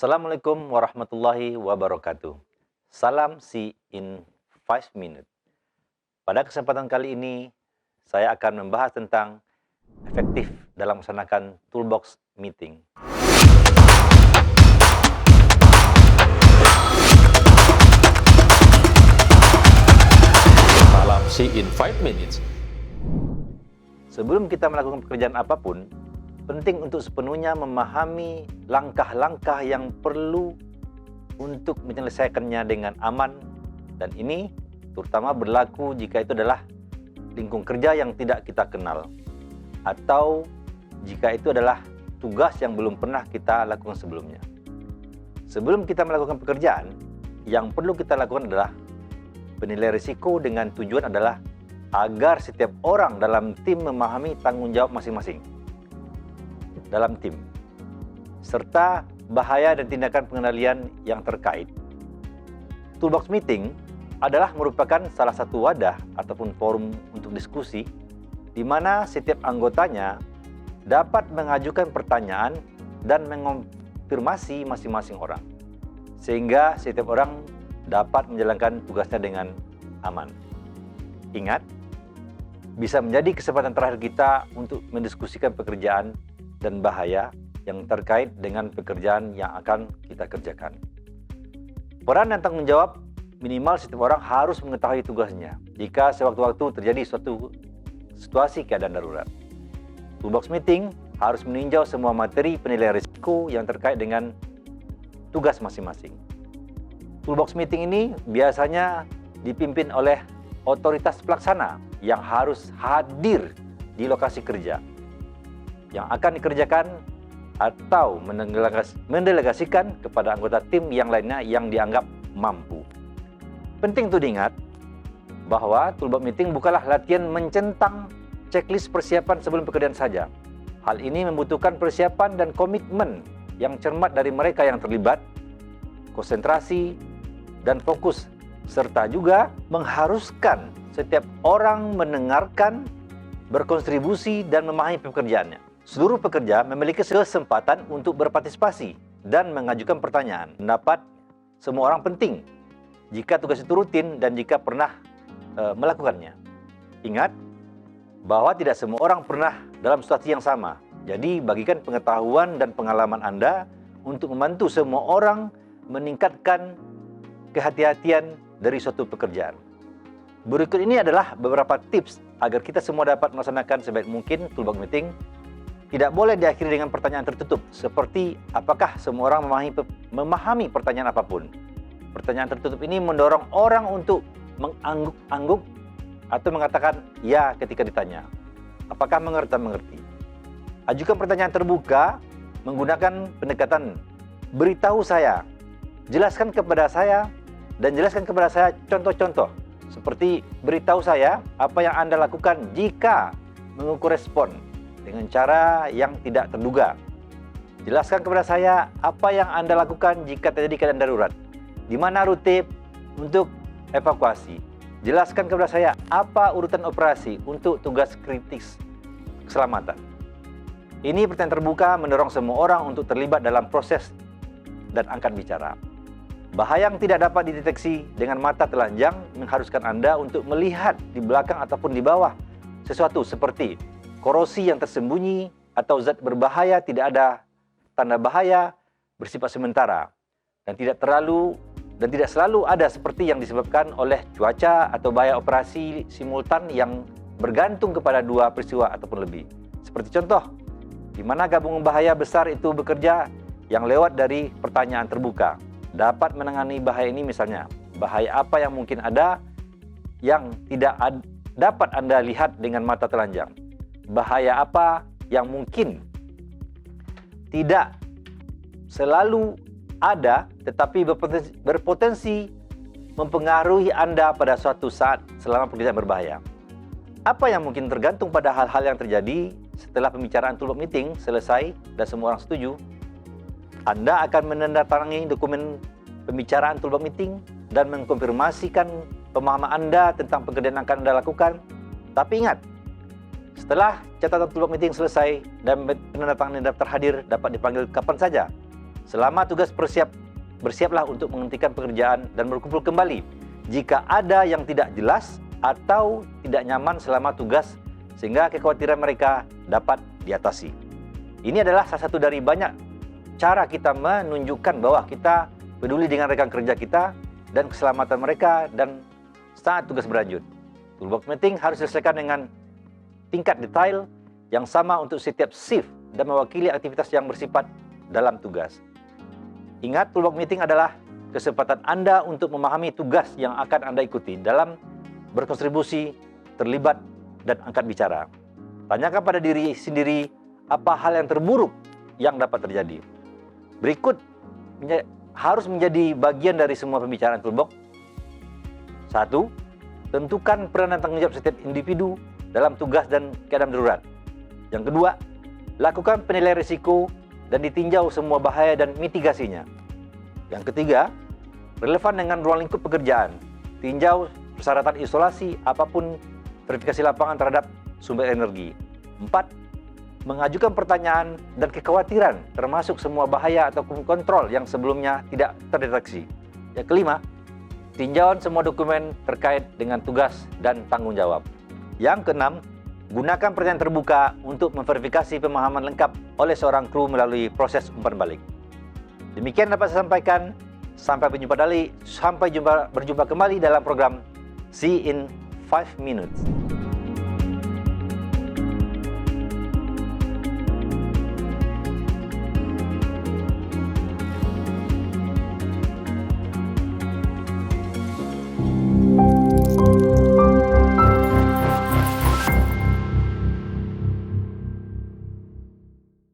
Assalamualaikum warahmatullahi wabarakatuh. Salam si in 5 minute. Pada kesempatan kali ini, saya akan membahas tentang efektif dalam melaksanakan toolbox meeting. Salam si in 5 minutes. Sebelum kita melakukan pekerjaan apapun, penting untuk sepenuhnya memahami langkah-langkah yang perlu untuk menyelesaikannya dengan aman, dan ini terutama berlaku jika itu adalah lingkung kerja yang tidak kita kenal, atau jika itu adalah tugas yang belum pernah kita lakukan sebelumnya. Sebelum kita melakukan pekerjaan, yang perlu kita lakukan adalah penilaian risiko dengan tujuan adalah agar setiap orang dalam tim memahami tanggung jawab masing-masing dalam tim, serta bahaya dan tindakan pengendalian yang terkait. Toolbox meeting adalah merupakan salah satu wadah ataupun forum untuk diskusi di mana setiap anggotanya dapat mengajukan pertanyaan dan mengonfirmasi masing-masing orang, sehingga setiap orang dapat menjalankan tugasnya dengan aman. Ingat, bisa menjadi kesempatan terakhir kita untuk mendiskusikan pekerjaan dan bahaya yang terkait dengan pekerjaan yang akan kita kerjakan. Peran dan tanggung jawab minimal setiap orang harus mengetahui tugasnya jika sewaktu-waktu terjadi suatu situasi keadaan darurat. Toolbox meeting harus meninjau semua materi penilaian risiko yang terkait dengan tugas masing-masing. Toolbox meeting ini biasanya dipimpin oleh otoritas pelaksana yang harus hadir di lokasi kerja yang akan dikerjakan atau mendelegasikan kepada anggota tim yang lainnya yang dianggap mampu. Penting untuk diingat bahwa toolbox meeting bukanlah latihan mencentang checklist persiapan sebelum pekerjaan saja. Hal ini membutuhkan persiapan dan komitmen yang cermat dari mereka yang terlibat, konsentrasi dan fokus, serta juga mengharuskan setiap orang mendengarkan, berkontribusi dan memahami pekerjaannya. Seluruh pekerja memiliki kesempatan untuk berpartisipasi dan mengajukan pertanyaan. Pendapat semua orang penting jika tugas itu rutin dan jika pernah melakukannya. Ingat bahwa tidak semua orang pernah dalam situasi yang sama. Jadi bagikan pengetahuan dan pengalaman Anda untuk membantu semua orang meningkatkan kehati-hatian dari suatu pekerjaan. Berikut ini adalah beberapa tips agar kita semua dapat melaksanakan sebaik mungkin toolbox meeting. Tidak boleh diakhiri dengan pertanyaan tertutup, seperti apakah semua orang memahami pertanyaan apapun. Pertanyaan tertutup ini mendorong orang untuk mengangguk-angguk atau mengatakan ya ketika ditanya. Apakah mengerti? Ajukan pertanyaan terbuka menggunakan pendekatan beritahu saya, jelaskan kepada saya, dan jelaskan kepada saya contoh-contoh. Seperti beritahu saya apa yang Anda lakukan jika mengukur respon dengan cara yang tidak terduga. Jelaskan kepada saya apa yang Anda lakukan jika terjadi keadaan darurat. Di mana rute untuk evakuasi. Jelaskan kepada saya apa urutan operasi untuk tugas kritis keselamatan. Ini pertanyaan terbuka mendorong semua orang untuk terlibat dalam proses dan angkat bicara. Bahaya yang tidak dapat dideteksi dengan mata telanjang mengharuskan Anda untuk melihat di belakang ataupun di bawah sesuatu seperti korosi yang tersembunyi atau zat berbahaya tidak ada tanda bahaya bersifat sementara dan tidak selalu ada seperti yang disebabkan oleh cuaca atau bahaya operasi simultan yang bergantung kepada dua peristiwa ataupun lebih. Seperti contoh, di mana gabungan bahaya besar itu bekerja yang lewat dari pertanyaan terbuka. Dapat menangani bahaya ini, misalnya bahaya apa yang mungkin ada yang tidak dapat Anda lihat dengan mata telanjang. Bahaya apa yang mungkin tidak selalu ada tetapi berpotensi mempengaruhi Anda pada suatu saat selama pekerjaan berbahaya. Apa yang mungkin tergantung pada hal-hal yang terjadi setelah pembicaraan toolbox meeting selesai dan semua orang setuju. Anda akan menandatangani dokumen pembicaraan toolbox meeting dan mengkonfirmasikan pemahaman Anda tentang pekerjaan yang akan Anda lakukan. Tapi ingat, setelah catatan toolbox meeting selesai dan penandatanganan daftar hadir dapat dipanggil kapan saja, Selama tugas bersiaplah untuk menghentikan pekerjaan dan berkumpul kembali jika ada yang tidak jelas atau tidak nyaman selama tugas sehingga kekhawatiran mereka dapat diatasi. Ini adalah salah satu dari banyak cara kita menunjukkan bahwa kita peduli dengan rekan kerja kita dan keselamatan mereka dan saat tugas berlanjut. Toolbox meeting harus diselesaikan dengan tingkat detail yang sama untuk setiap shift dan mewakili aktivitas yang bersifat dalam tugas. Ingat, toolbox meeting adalah kesempatan Anda untuk memahami tugas yang akan Anda ikuti dalam berkontribusi, terlibat, dan angkat bicara. Tanyakan pada diri sendiri apa hal yang terburuk yang dapat terjadi. Berikut harus menjadi bagian dari semua pembicaraan toolbox. 1. Tentukan peran dan tanggung jawab setiap individu dalam tugas dan keadaan darurat. Yang kedua, lakukan penilaian risiko dan ditinjau semua bahaya dan mitigasinya. Yang ketiga, relevan dengan ruang lingkup pekerjaan. Tinjau persyaratan isolasi apapun verifikasi lapangan terhadap sumber energi. 4. Mengajukan pertanyaan dan kekhawatiran termasuk semua bahaya atau kontrol yang sebelumnya tidak terdeteksi. Yang kelima, tinjauan semua dokumen terkait dengan tugas dan tanggung jawab. Yang keenam, gunakan pertanyaan terbuka untuk memverifikasi pemahaman lengkap oleh seorang kru melalui proses umpan balik. Demikian dapat saya sampaikan. Sampai berjumpa kembali dalam program See in 5 Minutes.